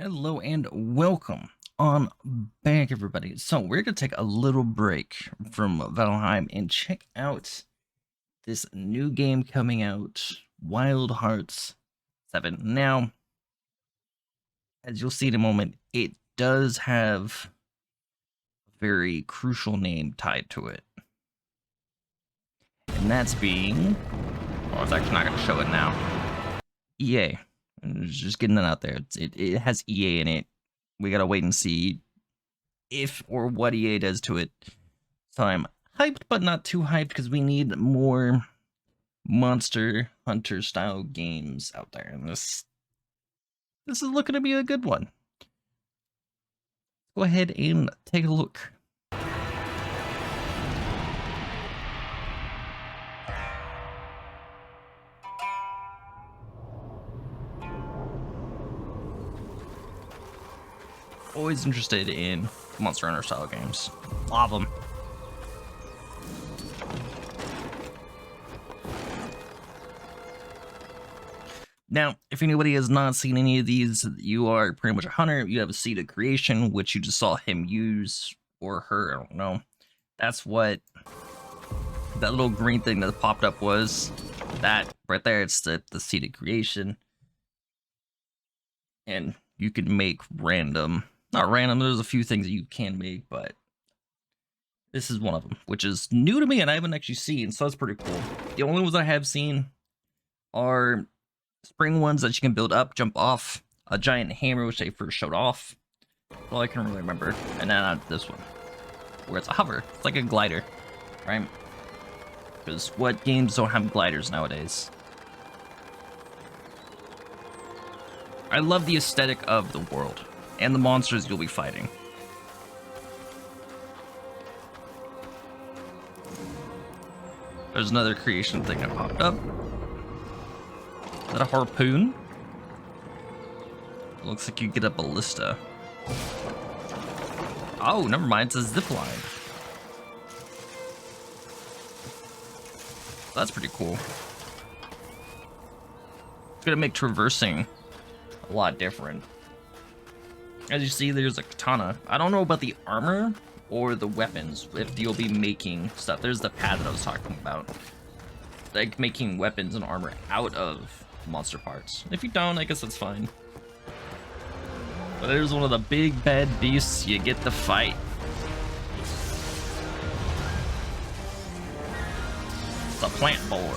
Hello and welcome on back, everybody. So we're gonna take a little break from Valheim and check out this new game coming out, Wild Hearts 7. Now, as you'll see in a moment, it does have a very crucial name tied to it. And that's being... well, it's actually not gonna show it now. EA. Just getting that out there. It has EA in it. We gotta wait and see if or what EA does to it. So I'm hyped, but not too hyped, because we need more Monster Hunter style games out there, and this is looking to be a good one. Go ahead and take a look. Always interested in Monster Hunter style games. Love them. Now, if anybody has not seen any of these, you are pretty much a hunter. You have a seed of creation, which you just saw him use, or her, I don't know. That's what that little green thing that popped up was. That right there, it's the seed of creation. And you can make random, not random, there's a few things that you can make, but this is one of them, which is new to me and I haven't actually seen, so that's pretty cool. The only ones I have seen are spring ones that you can build up, jump off, a giant hammer, which they first showed off. All I can really remember. And then this one, where it's a hover. It's like a glider, right? Because what games don't have gliders nowadays? I love the aesthetic of the world and the monsters you'll be fighting. There's another creation thing that popped up. Is that a harpoon? It looks like you get a ballista. Oh, never mind, it's a zip line. That's pretty cool. It's gonna make traversing a lot different. As you see, there's a katana. I don't know about the armor or the weapons, if you'll be making stuff. There's the pad that I was talking about. Like making weapons and armor out of monster parts. If you don't, I guess that's fine. But there's one of the big bad beasts you get to fight. It's a plant boar.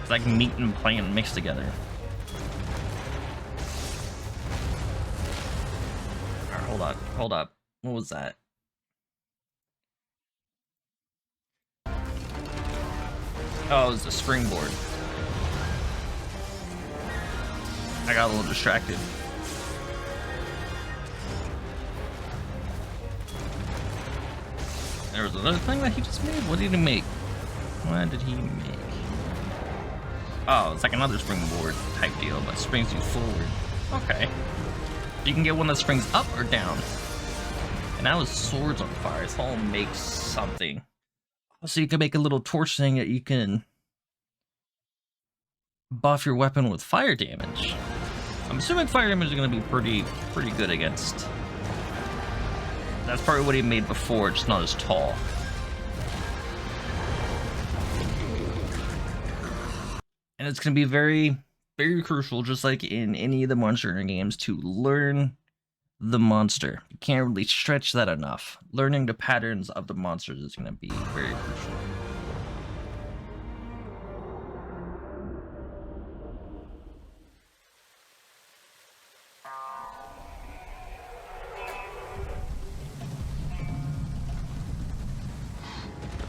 It's like meat and plant mixed together. Alright, hold up. What was that? Oh, it was a springboard. I got a little distracted. There was another thing that he just made? What did he make? What did he make? Oh, it's like another springboard type deal, but springs you forward. Okay. You can get one that springs up or down. And now his sword's on fire. His whole makes something. So you can make a little torch thing that you can buff your weapon with fire damage. I'm assuming fire damage is going to be pretty good against. That's probably what he made before, just not as tall. And it's going to be very, very crucial, just like in any of the Monster Hunter games, to learn the monster. You can't really stretch that enough. Learning the patterns of the monsters is going to be very crucial.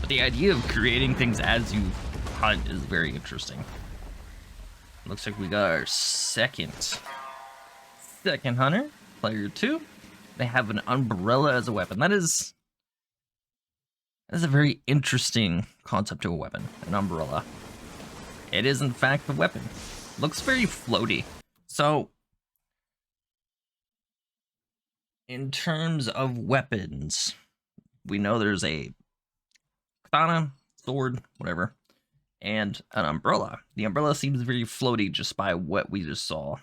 But the idea of creating things as you hunt is very interesting. Looks like we got our second hunter, player 2. They have an umbrella as a weapon. That is a very interesting concept to a weapon, an umbrella. It is in fact a weapon. Looks very floaty. So, in terms of weapons, we know there's a katana, sword, whatever, and an umbrella. The umbrella seems very floaty just by what we just saw.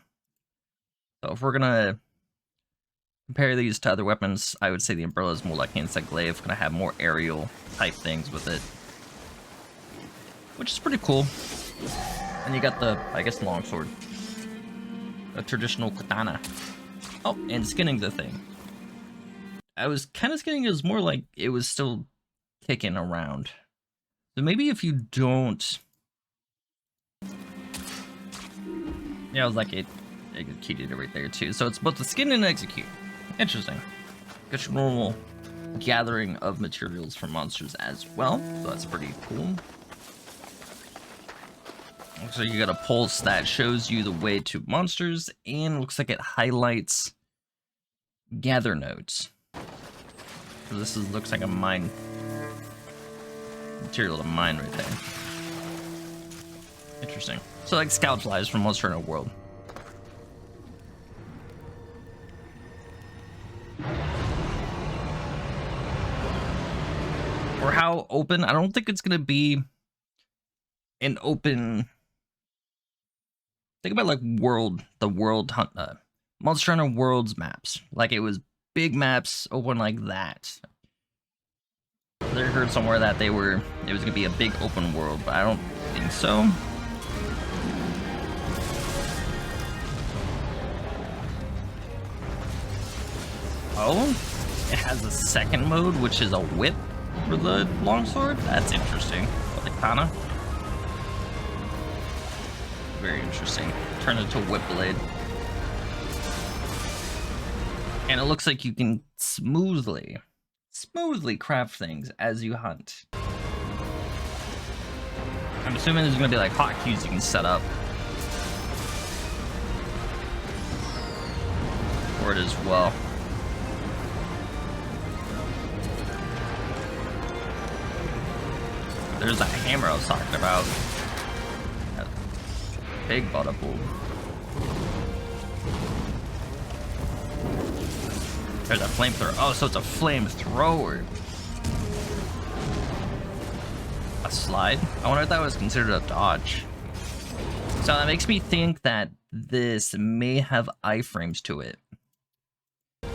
So if we're gonna compare these to other weapons, I would say the umbrella is more like insect glaive, gonna have more aerial type things with it, which is pretty cool. And you got the, I guess, longsword, a traditional katana. Oh, and skinning the thing. I was kind of skinning it was more like it was still kicking around. So maybe if you don't, yeah, I was like it executed it right there too. So it's both the skin and execute. Interesting. Just normal gathering of materials from monsters as well. So that's pretty cool. Looks like you got a pulse that shows you the way to monsters, and looks like it highlights gather nodes. So this looks like a mine material to mine right there. Interesting. So like scout flies from Monster Hunter World. For how open, I don't think it's gonna be an open. Think about like the world hunt, Monster Hunter World's maps. Like it was big maps open like that. I heard somewhere that it was gonna be a big open world, but I don't think so. Oh, it has a second mode, which is a whip for the longsword. That's interesting. Oh, the katana. Very interesting. Turn it to whip blade. And it looks like you can smoothly craft things as you hunt. I'm assuming there's gonna be like hotkeys you can set up for it as well. There's that hammer I was talking about. That big butterfly. There's a flamethrower. Oh, so it's a flamethrower. A slide? I wonder if that was considered a dodge. So that makes me think that this may have iframes to it. A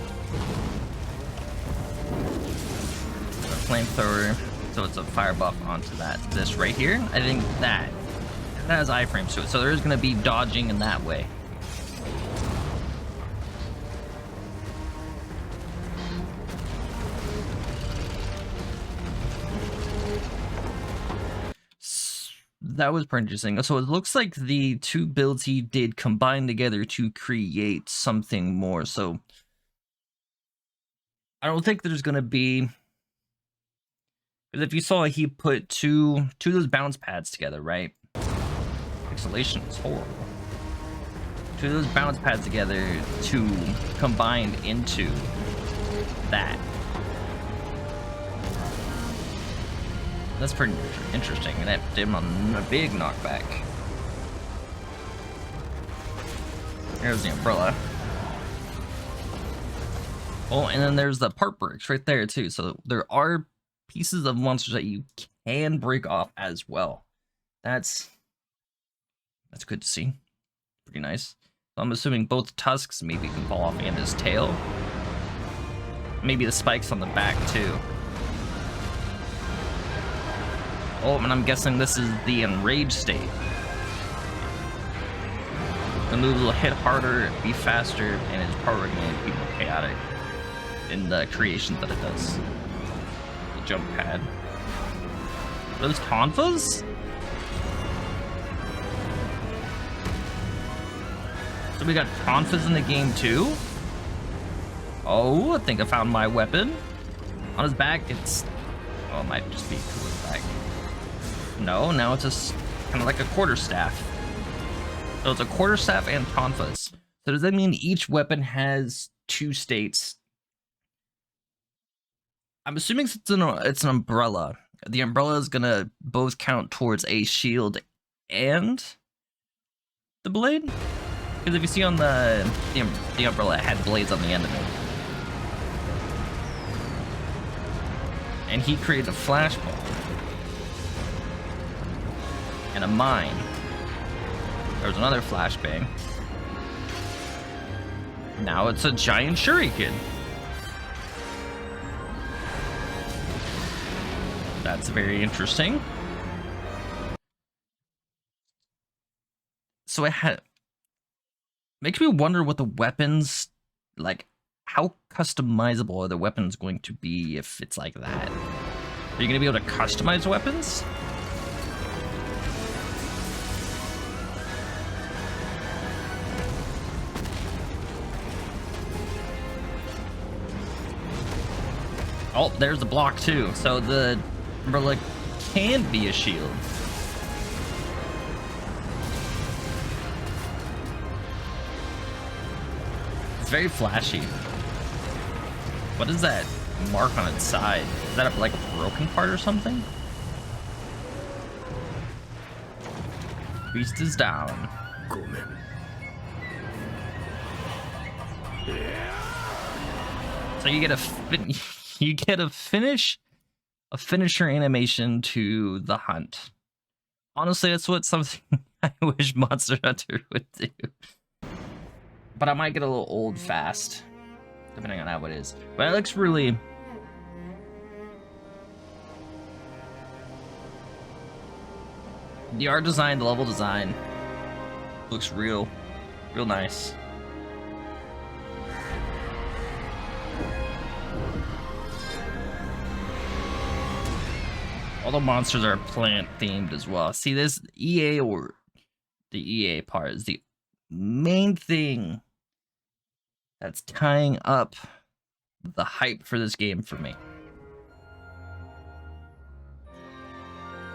flamethrower. So it's a fire buff onto that. This right here, I think that has iframes to it. So there's going to be dodging in that way. That was pretty interesting. So it looks like the two builds he did combine together to create something more. So I don't think there's going to be... Because if you saw, he put two of those bounce pads together, right? Pixelation is horrible. Two of those bounce pads together to combine into that. That's pretty interesting. And that did him a big knockback. There's the umbrella. Oh, and then there's the part breaks right there too. So there are pieces of monsters that you can break off as well. That's good to see. Pretty nice. So I'm assuming both tusks maybe can fall off and his tail. Maybe the spikes on the back too. Oh, and I'm guessing this is the enraged state. The move will hit harder, be faster, and it's probably going to be more chaotic in the creation that it does. The jump pad. Are those tonfas? So we got tonfas in the game too? Oh, I think I found my weapon. On his back, it's... Oh, it might just be to his back. No, now it's just kind of like a quarterstaff. So it's a quarterstaff and tonfas. So does that mean each weapon has two states? I'm assuming it's an umbrella. The umbrella is gonna both count towards a shield and the blade. Because if you see on the umbrella, it had blades on the end of it. And he created a flashball. And a mine. There was another flashbang. Now it's a giant shuriken. That's very interesting. So it makes me wonder what the weapons, like, how customizable are the weapons going to be if it's like that? Are you going to be able to customize weapons? Oh, there's the block too. So the umbrella can be a shield. It's very flashy. What is that mark on its side? Is that like a broken part or something? Beast is down. So you get a finisher animation to the hunt. Honestly, that's what something I wish Monster Hunter would do. But I might get a little old fast, depending on how it is. But it looks really... The art design, the level design, looks real nice. All the monsters are plant themed as well. See, this EA, or the EA part, is the main thing that's tying up the hype for this game for me.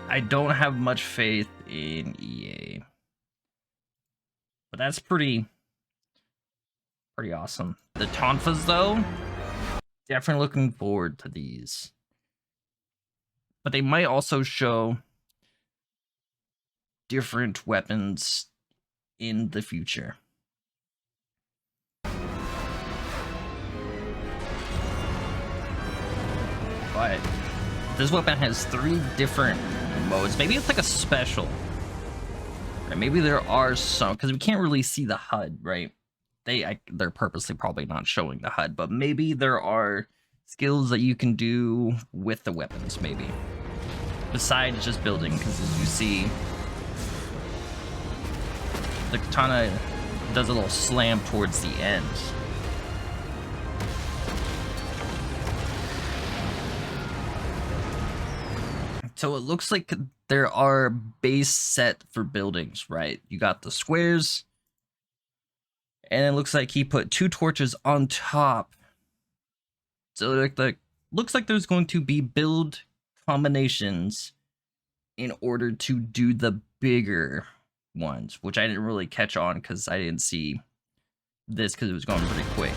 I don't have much faith in EA, but that's pretty awesome. The Tonfas, though, definitely looking forward to these. But they might also show different weapons in the future. But this weapon has 3 different modes. Maybe it's like a special. Right? Maybe there are some, because we can't really see the HUD, right? They're purposely probably not showing the HUD, but maybe there are skills that you can do with the weapons, maybe. Besides just building, because as you see, the katana does a little slam towards the end. So it looks like there are base set for buildings, right? You got the squares, and it looks like he put 2 torches on top. So looks like there's going to be build combinations in order to do the bigger ones, which I didn't really catch on because I didn't see this because it was going pretty quick.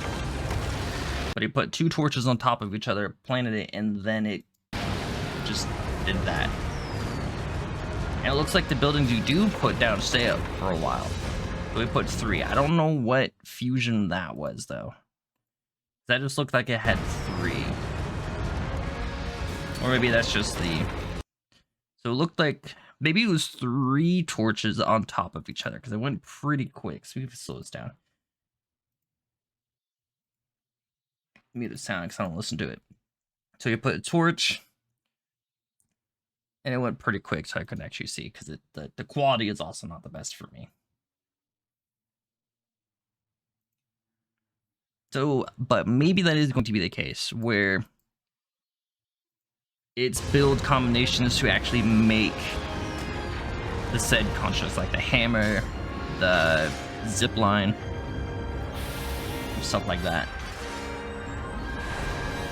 But he put 2 torches on top of each other, planted it, and then it just did that. And it looks like the buildings you do put down stay up for a while. So we put 3. I don't know what fusion that was, though. That just looked like it had 3. Or maybe that's just the... So it looked like maybe it was 3 torches on top of each other, because it went pretty quick. So we can slow this down. Mute the sound because I don't listen to it. So you put a torch, and it went pretty quick, so I couldn't actually see, because the quality is also not the best for me. So, but maybe that is going to be the case, where it's build combinations to actually make the said constructs, like the hammer, the zip line, stuff like that.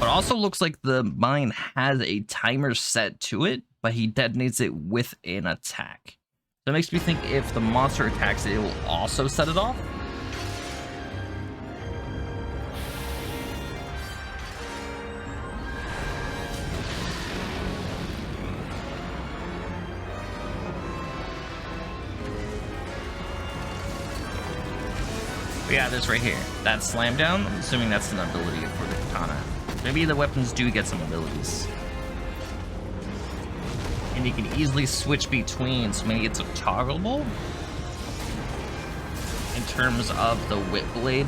But also looks like the mine has a timer set to it, but he detonates it with an attack. That makes me think if the monster attacks it, it will also set it off. But yeah, this right here, that slam down, I'm assuming that's an ability for the katana. Maybe the weapons do get some abilities. And you can easily switch between, so maybe it's a toggleable in terms of the whip blade.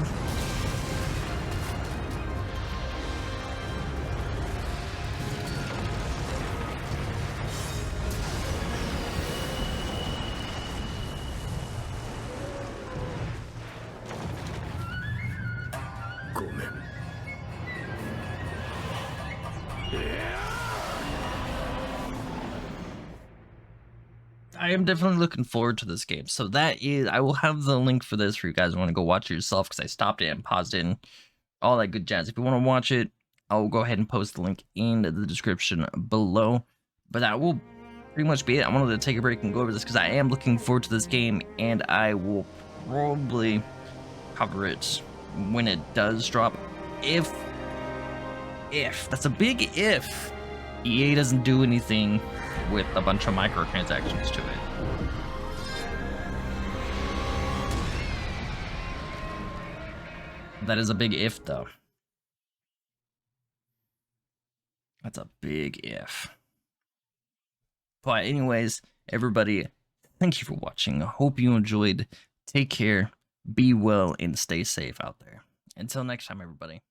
I am definitely looking forward to this game. So that is, I will have the link for this for you guys who want to go watch it yourself, because I stopped it and paused it and all that good jazz. If you want to watch it, I'll go ahead and post the link in the description below. But that will pretty much be it. I wanted to take a break and go over this because I am looking forward to this game, and I will probably cover it when it does drop. If that's a big if, EA doesn't do anything with a bunch of microtransactions to it. That is a big if, though. That's a big if. But anyways, everybody, thank you for watching. I hope you enjoyed. Take care, be well, and stay safe out there. Until next time, everybody.